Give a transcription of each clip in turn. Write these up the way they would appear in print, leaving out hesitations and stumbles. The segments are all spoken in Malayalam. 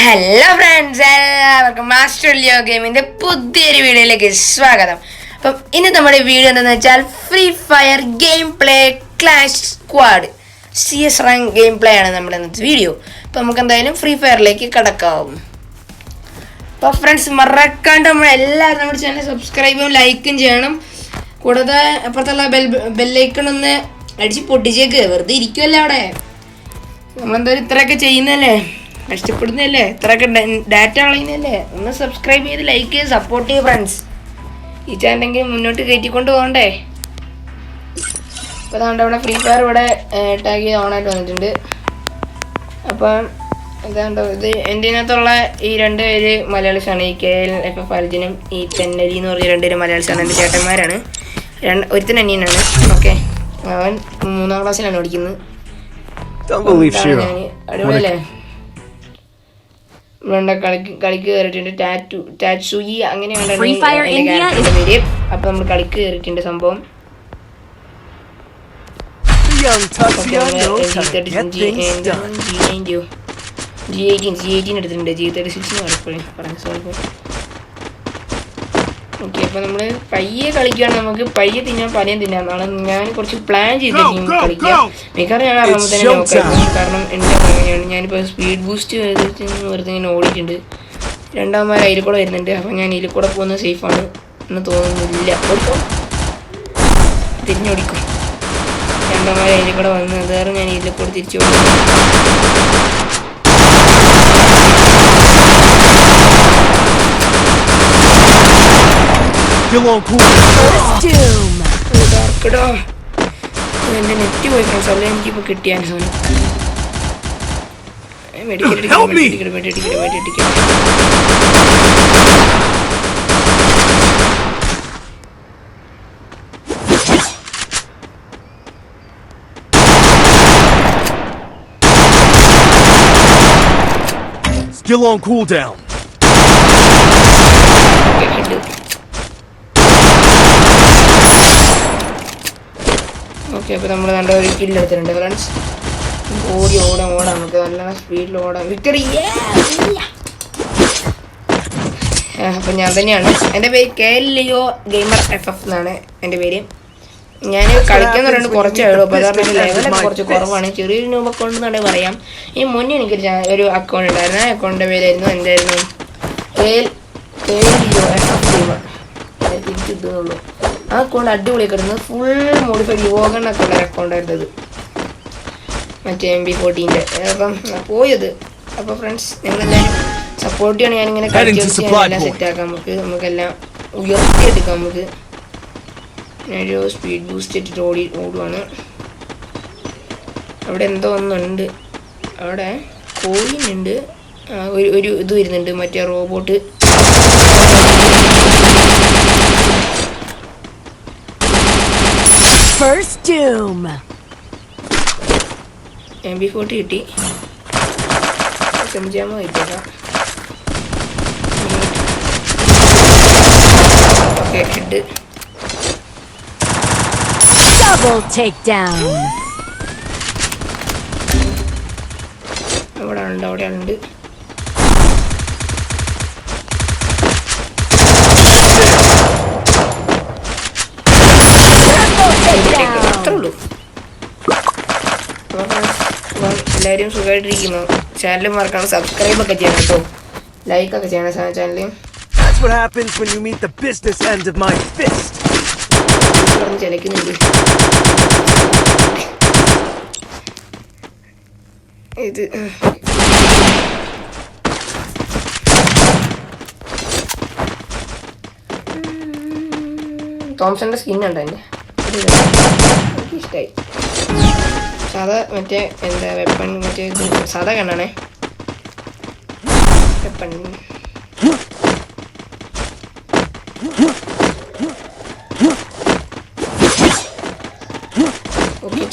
ഹലോ ഫ്രണ്ട്സ്, എല്ലാവർക്കും മാസ്റ്റർ ലിയോ ഗെയിമിൻ്റെ പുതിയൊരു വീഡിയോയിലേക്ക് സ്വാഗതം. അപ്പം ഇന്ന് നമ്മുടെ വീഡിയോ എന്താണെന്ന് വെച്ചാൽ free fire game play clash squad CS rank game play ആണ് നമ്മുടെ ഇന്നത്തെ വീഡിയോ. അപ്പം നമുക്ക് എന്തായാലും ഫ്രീ ഫയറിലേക്ക് കടക്കാവും. അപ്പോൾ ഫ്രണ്ട്സ്, മറക്കാണ്ട് എല്ലാവരും നമ്മുടെ ചാനൽ സബ്സ്ക്രൈബും ലൈക്കും ചെയ്യണം. കൂടാതെ അപ്പുറത്തുള്ള ബെല്ലൈക്കൺ ഒന്ന് അടിച്ച് പൊട്ടിച്ചേക്ക്. വെറുതെ ഇരിക്കുമല്ലേ അവിടെ, നമ്മളെന്തായാലും ഇത്രയൊക്കെ ചെയ്യുന്നല്ലേ, കഷ്ടപ്പെടുന്നല്ലേ, ഇത്രയൊക്കെ ഡാറ്റ കളയുന്നല്ലേ. ഒന്ന് സബ്സ്ക്രൈബ് ചെയ്ത് ലൈക്ക് ചെയ്ത് സപ്പോർട്ട് ചെയ്യും ഫ്രണ്ട്സ്. ഈ ചാനലെങ്കിൽ മുന്നോട്ട് കയറ്റിക്കൊണ്ട് പോകണ്ടേ. അപ്പോൾ അതുകൊണ്ട് ഇവിടെ ഫ്രീ ഫയർ ഇവിടെ ടാഗ് ചെയ്ത് ഓണായിട്ട് വന്നിട്ടുണ്ട്. അപ്പം ഇതാണ്ടോ, ഇത് എൻ്റെ ഇതിനകത്തുള്ള ഈ രണ്ട് പേര് മലയാളീസാണ്. ഈ KLFF അർജുനും ഈ തെന്നലി എന്ന് പറഞ്ഞ രണ്ടുപേര് മലയാളീസാണ്. എൻ്റെ ചേട്ടന്മാരാണ്. ഒരുത്തൻ അനിയനാണ്. ഓക്കെ, അവൻ 3ാം ക്ലാസ്സിലാണ് പഠിക്കുന്നത്. അടിപൊളിയല്ലേ. കളിക്ക് കയറിയിട്ടുണ്ട്. ടാറ്റുയി അങ്ങനെയാണ് പേര്. അപ്പൊ നമ്മൾ കളിക്ക് കയറിയിട്ടുണ്ട്. സംഭവം G18 എടുത്തിട്ടുണ്ട്. G36 പറഞ്ഞു. ഓക്കെ, അപ്പൊ നമ്മള് പയ്യെ കളിക്കുകയാണ്. നമുക്ക് പയ്യെ തിന്നാൻ പലയും തിന്നാം. നാളെ ഞാൻ കുറച്ച് പ്ലാൻ ചെയ്തിരിക്കും കളിക്കാം. മിക്കവാറും ഞാൻ ഇറങ്ങുമ്പോൾ തന്നെ നോക്കാം. കാരണം എൻ്റെ അങ്ങനെയാണ്. ഞാനിപ്പോൾ സ്പീഡ് ബൂസ്റ്റ് ചെയ്തിട്ട് വെറുതെ ഇങ്ങനെ ഓടിയിട്ടുണ്ട്. രണ്ടാമത് അതിൽ കൂടെ വരുന്നുണ്ട്. അപ്പം ഞാൻ ഇതിൽ കൂടെ പോകുന്നത് സേഫാണ് എന്ന് തോന്നുന്നില്ല. തിരിഞ്ഞോടിക്കും. രണ്ടാമത് അതിൽ കൂടെ വന്ന് വേറെ ഞാൻ ഇതിൽ കൂടെ തിരിച്ചു ഓടിക്കും. എന്റെ നെറ്റ് പോയി ഫ്രണ്ട്സ്. അല്ല എനിക്കിപ്പോ കിട്ടിയാൻ സാധനം. Still on cooldown. ഓക്കെ, അപ്പോൾ നമ്മൾ നല്ല ഒരു കില്ലെടുത്തിട്ടുണ്ട് ഫ്രണ്ട്സ്. ഓടാം നമുക്ക് നല്ല സ്പീഡിൽ ഓടാം. വിക്ടറി. അപ്പം ഞാൻ തന്നെയാണ്. എൻ്റെ പേര് KLIO ഗെയിമർ FF എന്നാണ് എൻ്റെ പേര്. ഞാൻ കളിക്കാൻ പറയുന്നത് കുറച്ചേ ഉള്ളൂ. അപ്പോൾ അതായത് ലെവലൊക്കെ കുറച്ച് കുറവാണ്. ചെറിയൊരു ന്യൂ അക്കൗണ്ട് എന്നാണ് പറയാം. ഈ മുന്നേ എനിക്കൊരു അക്കൗണ്ട് ഉണ്ടായിരുന്നു. ആ അക്കൗണ്ടിൻ്റെ പേരായിരുന്നു എന്തായിരുന്നു KLIO FF ഗെയിമർ. തിരിച്ചിട്ടുള്ളൂ. ആ അക്കൗണ്ട് അടിപൊളിയൊക്കെ ഇടുന്നത്. ഫുൾ മോഡിഫൈഡ് യോഗണ്ണൊക്കെ ഉള്ള അക്കൗണ്ടായിരുന്നത്, മറ്റേ MB14. അപ്പം പോയത്. അപ്പോൾ ഫ്രണ്ട്സ്, നിങ്ങളെല്ലാവരും സപ്പോർട്ട് ചെയ്യണം. ഞാനിങ്ങനെ കളിച്ച് എല്ലാം സെറ്റാക്കാം. നമുക്കെല്ലാം ഉയർത്തിയെടുക്കാം. നമുക്ക് ഞാനൊരു സ്പീഡ് ബൂസ്റ്റ് ഇട്ടിട്ട് ഓടുവാണ്. അവിടെ എന്തോ ഒന്നുണ്ട്. അവിടെ കോയിനുണ്ട്. ഒരു ഇത് വരുന്നുണ്ട്, മറ്റേ റോബോട്ട്. First doom. MB40 കിട്ടി. സംജാമോ കിട്ടിയേക്കാം. Okay, head. Double takedown. അവിടെ ആളുണ്ട്. അത്രയുള്ളൂ. എല്ലാവരും സുഖമായിട്ടിരിക്കുന്നു. ചാനൽ മറക്കണം, സബ്സ്ക്രൈബ് ഒക്കെ ചെയ്യണം കേട്ടോ. ലൈക്ക് ഒക്കെ ചെയ്യണം ചാനലിൽ. That's what happens when you meet the business end of my fist. ചലക്കുന്നുണ്ട്. ഇത് തോംസന്റെ സ്കിന്നുണ്ടോ എൻ്റെ? എനിക്ക് ഇഷ്ടമായി. സാധാ മറ്റേ എന്താ വെപ്പൺ, മറ്റേ ഇത് സാധാ കണ്ണാണേ വെപ്പൺ. ഓക്കെ,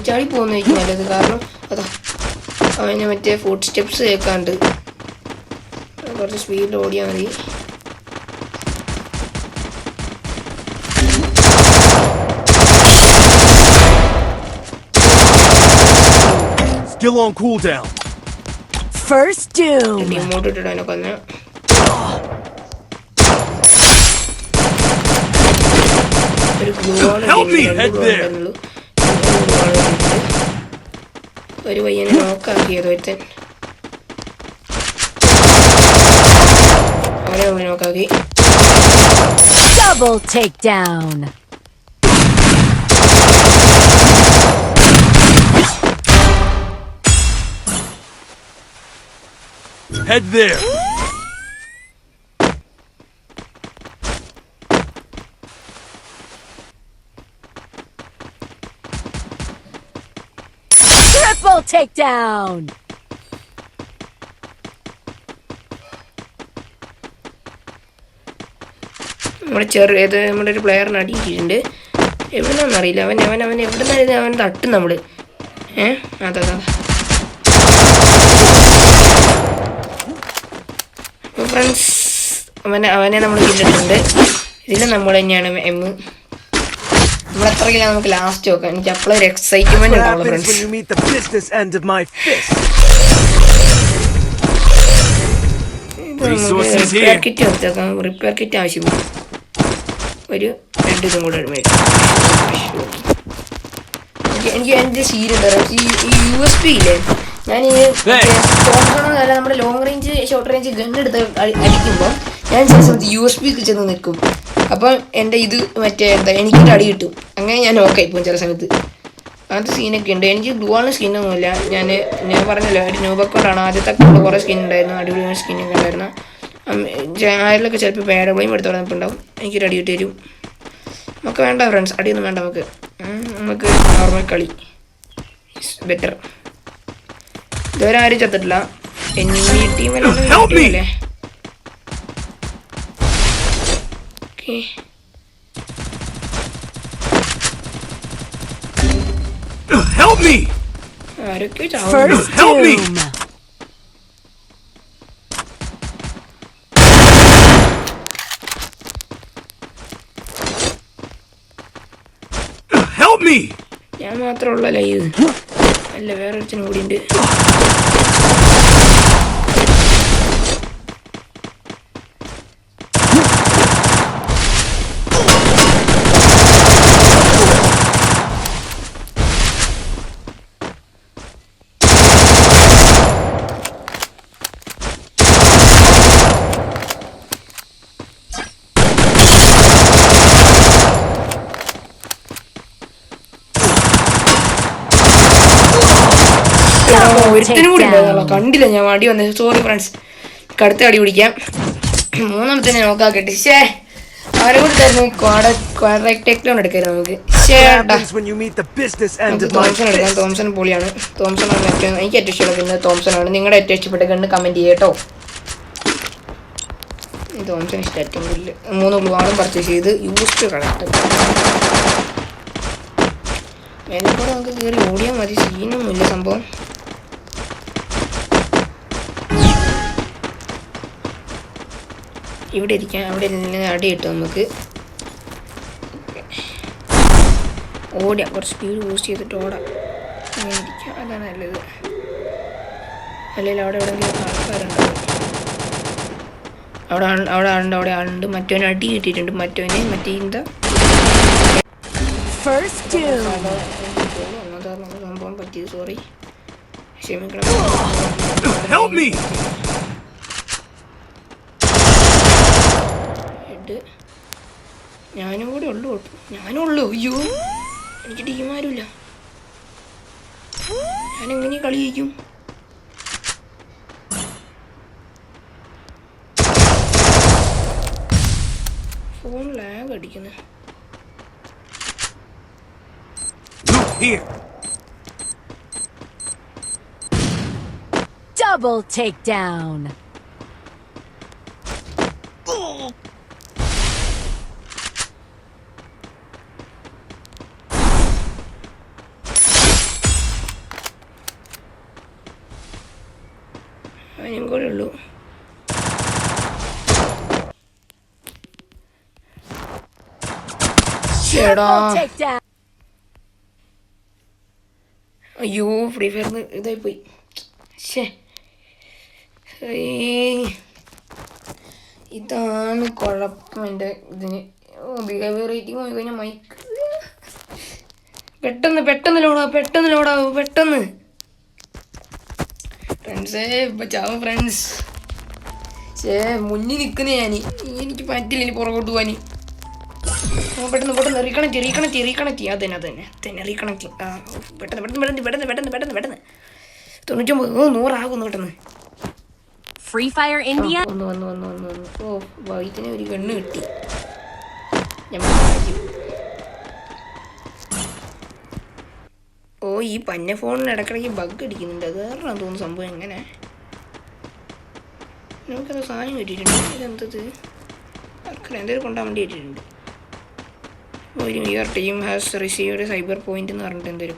ചാടി പോകുന്നതായിരിക്കും നല്ലത്. കാരണം അതാ അവന് മറ്റേ ഫുഡ് സ്റ്റെപ്സ് കേൾക്കാണ്ട്. കുറച്ച് സ്പീഡിൽ ഓടിയാൽ മതി. Still on cooldown. First doom. Emote ഇട്ടിട്ട് അതിനെ കൊന്ന്. ഒരു ഗ്ലൂ വാൾ ഒരു പയ്യനെ നോക്കാക്കിയത് ഒരുത്തൻ. അവനെ നോക്കാക്കി. Double takedown. Head there. Triple takedown. നമ്മുടെ ഒരു പ്ലെയറിന് അടിയിട്ടുണ്ട്. എവിടെ നിന്നറിയില്ല. അവൻ എവിടെ നിന്നായിരുന്നു അവൻ തട്ടും നമ്മൾ. അതാ ഫ്രണ്ട്സ്, അവനെ നമ്മൾ കിട്ടിയിട്ടുണ്ട്. ഇതിൽ നമ്മൾ തന്നെയാണ് നമ്മളെത്രയില്ല നമുക്ക് ലാസ്റ്റ് നോക്കാം. എനിക്ക് അപ്പോഴൊരു എക്സൈറ്റ്മെന്റ് ഉണ്ടാവുള്ളൂ ഫ്രണ്ട്സ്. റിപ്പയർ കിറ്റ് എടുത്തേക്കാം. റിപ്പയർ കിറ്റ് ആവശ്യമില്ല. ഒരു 2 ഇതും കൂടെ എനിക്ക് എൻ്റെ സീരുണ്ട്. ഈ USB ഇല്ലേ, ഞാൻ ഈ തോന്നണമല്ല, നമ്മുടെ long range short range gun എടുത്ത് അടിക്കുമ്പോൾ ഞാൻ ചില സമയത്ത് USB ചെന്ന് നിൽക്കും. അപ്പം എൻ്റെ ഇത് എനിക്കൊരു അടി കിട്ടും. അങ്ങനെ ഞാൻ ഓക്കെ ഇപ്പം ചില സമയത്ത് അങ്ങനത്തെ സീനൊക്കെ ഉണ്ട്. എനിക്ക് ഗ്ലൂവാണ് സ്കിന്നൊന്നുമില്ല. ഞാൻ പറഞ്ഞല്ലോ, ഒരു ന്യൂബക്കോട്ടാണ്. ആദ്യത്തെ കുറേ സ്കിൻ ഉണ്ടായിരുന്നു, അടിപൊളി സ്കിന്നൊക്കെ ഉണ്ടായിരുന്നു. ആരിലൊക്കെ ചിലപ്പോൾ പേടബ്ലയും എടുത്ത് പറഞ്ഞിട്ടുണ്ടാവും. എനിക്കൊരു അടി കിട്ടി തരും. നമുക്ക് വേണ്ട ഫ്രണ്ട്സ്, അടിയൊന്നും വേണ്ട. നമുക്ക് നോർമൽ കളി ബെറ്റർ. ഇതുവരെ ആരും ചത്തിട്ടില്ല. എനിമി ടീമല്ലേ. Okay, help me. ആരൊക്കെ First doom. Help me. ഞാൻ മാത്രമുള്ള ലൈവ് അല്ല, വേറെ ഒരുത്തനും കൂടി ഉണ്ട്. ഒരുത്തനും കൂടി ഉണ്ടായിരുന്നല്ലോ, കണ്ടില്ല ഞാൻ. അടി വന്നത്. സോറി ഫ്രണ്ട്സ്, കടുത്ത അടി പിടിക്കാം. മൂന്നാമത്തെ നോക്കാക്കട്ടെ. അവരെ കൂടി തരുന്ന ക്വാഡ്രാക്ടേക്ലോൺ എടുക്കായിരുന്നു നമുക്ക്. തോംസൺ എടുക്കാം. തോംസൺ പൊളിയാണ്. തോംസണാണ് എനിക്ക് ഏറ്റവും ഇഷ്ടമുള്ള ഗണ്ണ്. തോംസണാണ്. നിങ്ങളുടെ ഏറ്റവും ഇഷ്ടപ്പെട്ട ഗണ്ണ് കമൻറ്റ് ചെയ്യട്ടോ. തോംസൺ ഇഷ്ടം ഏറ്റവും കൂടുതൽ. 3 ഗ്ലൂവാളും പർച്ചേസ് ചെയ്ത് യൂസ് കളക്ട്. മേലെക്കൂടെ നമുക്ക് കയറി ഓടിയാൽ മതി. സീനൊന്നുമില്ല സംഭവം. ഇവിടെ ഇരിക്കാം. അവിടെ നിന്ന് അടി കിട്ടും നമുക്ക്. ഓടാം, കുറച്ച് സ്പീഡ് ബൂസ്റ്റ് ചെയ്തിട്ട് ഓടാം. അങ്ങനെ ഇരിക്കാം, അതാണ് നല്ലത്. അല്ലെങ്കിൽ അവിടെ എവിടെയെങ്കിലും ആൾക്കാരുണ്ടാവും. അവിടെ ആളുണ്ട്. മറ്റവന് അടി കിട്ടിയിട്ടുണ്ട്. മറ്റേ എന്താ സംഭവം പറ്റിയത്. സോറി, ക്ഷമിക്കണം. ഞാനും കൂടെ ഉള്ളു. അയ്യോ, എനിക്ക് ടീമാരുമില്ല. ഞാനെങ്ങനെ കളി ജയിക്കും? ഫോൺ ലാഗ് അടിക്കുന്നു. Double takedown. അതിനും കൂടെ ഉള്ളൂ. അയ്യോ, ഫ്രീ ഫയറിന് ഇതായി പോയി. ഇതാണ് കുഴപ്പം എൻ്റെ ഇതിന്. ബിഹേവിയർ റേറ്റിംഗ് പോയി കഴിഞ്ഞാൽ മൈക്ക് പെട്ടെന്ന് ലോഡാവും പെട്ടെന്ന്. ഫ്രണ്ട്സേ ഇപ്പം ചാവും ഫ്രണ്ട്സ്. മുന്നിൽ നിൽക്കുന്ന ഞാൻ, എനിക്ക് പറ്റില്ല ഇനി പുറകോട്ട് പോകാൻ. പെട്ടെന്ന് റീകണക്ട് അതന്നെ റീകണക്ട്. പെട്ടെന്ന് 99 100 ആകുന്നു പെട്ടെന്ന്. Free Fire India. വന്നു. ഓ വൈറ്റിനെ ഒരു കണ്ണ് കിട്ടി. ഓ ഈ പന്ന ഫോണിന് ഇടയ്ക്കിടയ്ക്ക് ബഗ് അടിക്കുന്നുണ്ട്. അത് കാരണം തോന്നുന്നു സംഭവം എങ്ങനെ. നമുക്കത് സാധനം കിട്ടിയിട്ടുണ്ട്. ഇതെന്തത് എന്തെങ്കിലും കൊണ്ടാൻ വേണ്ടി കിട്ടിയിട്ടുണ്ട്. ഒരു your team has received cyber point എന്ന് പറഞ്ഞിട്ട് എന്തൊരു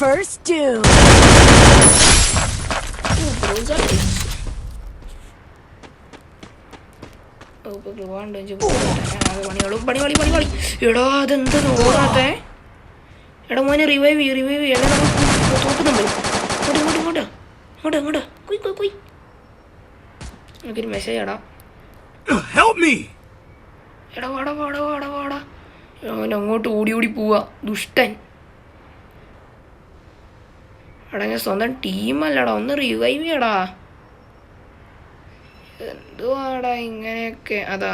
First doom. പണി. എടാ അതെന്ത് ഓടാത്തെ. എടാ മോനെ റിവൈവ് ചെയ്യണം. തോക്കുന്നുണ്ട്. ഇങ്ങോട്ടാ കുയ്. എനിക്കൊരു മെസ്സേജ് എടാ. എടാ വാടാ. അവൻ അങ്ങോട്ട് ഓടി പോവാ ദുഷ്ടൻ. എടാ ഞാൻ സ്വന്തം ടീമല്ലടാ, ഒന്ന് റിവൈവ് ചെയ്യടാ. എന്തുവാടാ ഇങ്ങനെയൊക്കെ. അതാ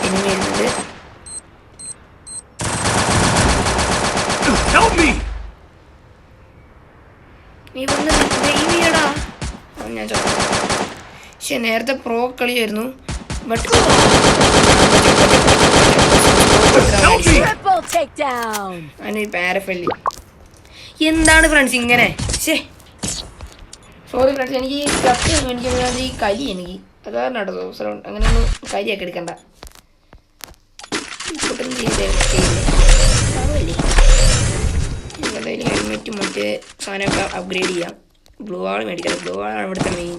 ഇനി വരുന്നത്. നീ വന്ന് റിവൈവ് ചെയ്യടാ. ഞാൻ പക്ഷെ നേരത്തെ പ്രോ കളിയായിരുന്നു. But Triple takedown. അതിന് പാരഫല്ലി എന്താണ് ഫ്രണ്ട്സ് ഇങ്ങനെ. സോറി ഫ്രണ്ട്സ്, എനിക്ക് ഈ കലി എനിക്ക് അതാണ് കേട്ടോ. അങ്ങനെയൊന്നും കരിയൊക്കെ എടുക്കണ്ട. എന്തായാലും ഹെൽമെറ്റ് മറ്റേ സാധനമൊക്കെ അപ്ഗ്രേഡ് ചെയ്യാം. ബ്ലൂ വാൾ മേടിക്കാം. ബ്ലൂ വാളാണ് ഇവിടുത്തെ മെയിൻ.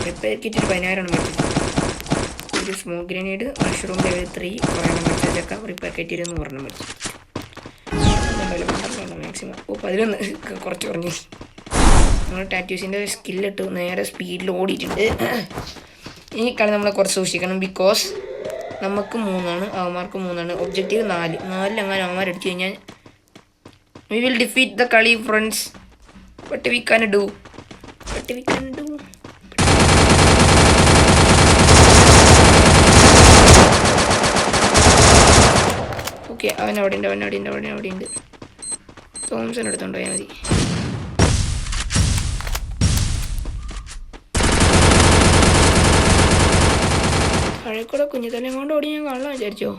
റിപ്പയർ കിറ്റ് 10,000 മേടിച്ചത്. ഒരു സ്മോക്ക് ഗ്രനേഡ് മഷ്റൂം ലെവൽ 3 കുറയണം മേടിച്ചതൊക്കെ റിപ്പയർ കിറ്റ് 200 മേടിച്ചു. മാക്സിമം 11 കുറച്ച് കുറഞ്ഞു. നമ്മൾ ടാറ്റൂസിൻ്റെ സ്കില്ലിട്ട് നേരെ സ്പീഡിൽ ഓടിയിട്ടുണ്ട്. ഈ കളി നമ്മളെ കുറച്ച് സൂക്ഷിക്കണം. ബിക്കോസ് നമുക്ക് 3 അവന്മാർക്ക് 3. ഒബ്ജക്റ്റീവ് 4 അങ്ങനെ അവന്മാർ അടിച്ചു കഴിഞ്ഞാൽ we will defeat the കളി friends. What we can do. Okay അവൻ അവിടെ ഉണ്ട്. തോംസൺ എടുത്തോണ്ട് പോയാൽ മതി. പഴയക്കൂടെ കുഞ്ഞിത്തലയും കൊണ്ട് ഓടി ഞാൻ കാണാൻ വിചാരിച്ചോ.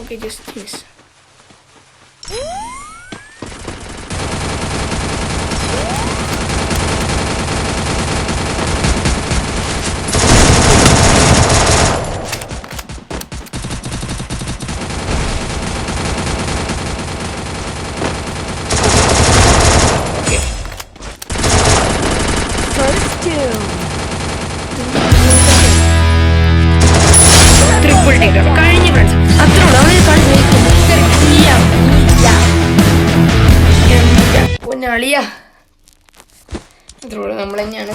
Okay just miss. Triple take കഴിഞ്ഞ ഫ്രണ്ട്സ് അത്രയുള്ളൂ. പൊന്നളിയ അത്രയുള്ളൂ. നമ്മൾ തന്നെയാണ്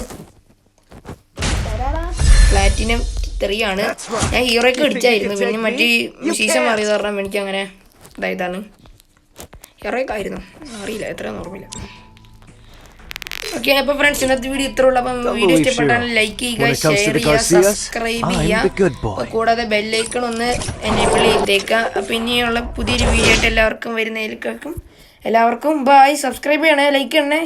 പ്ലാറ്റിനം 3 ആണ്. ഞാൻ ഹീറോയ്ക്ക് അടിച്ചായിരുന്നു. പിന്നെ മറ്റേ സീസൺ മാറിയത് കാരണം എനിക്ക് അങ്ങനെ ഇതായതാണ്. ഹീറോയ്ക്ക് ആയിരുന്നു അറിയില്ല എത്രയാണെന്ന് ഓർമ്മയില്ല. ഓക്കെ അപ്പോൾ ഫ്രണ്ട്സ് ഇന്നത്തെ വീഡിയോ ഇത്ര ഉള്ളൂ. അപ്പം വീഡിയോ ഇഷ്ടപ്പെട്ടാൽ ലൈക്ക് ചെയ്യുക, ഷെയർ ചെയ്യുക, സബ്സ്ക്രൈബ് ചെയ്യുക. കൂടാതെ ബെല്ലൈക്കൺ ഒന്ന് എനേബിൾ ചെയ്തേക്കുക. അപ്പം ഇനിയുള്ള പുതിയൊരു വീഡിയോ ആയിട്ട് എല്ലാവർക്കും വരുന്നതിലേക്കും എല്ലാവർക്കും ബൈ. സബ്സ്ക്രൈബ് ചെയ്യണേ, ലൈക്ക് ചെയ്യണേ.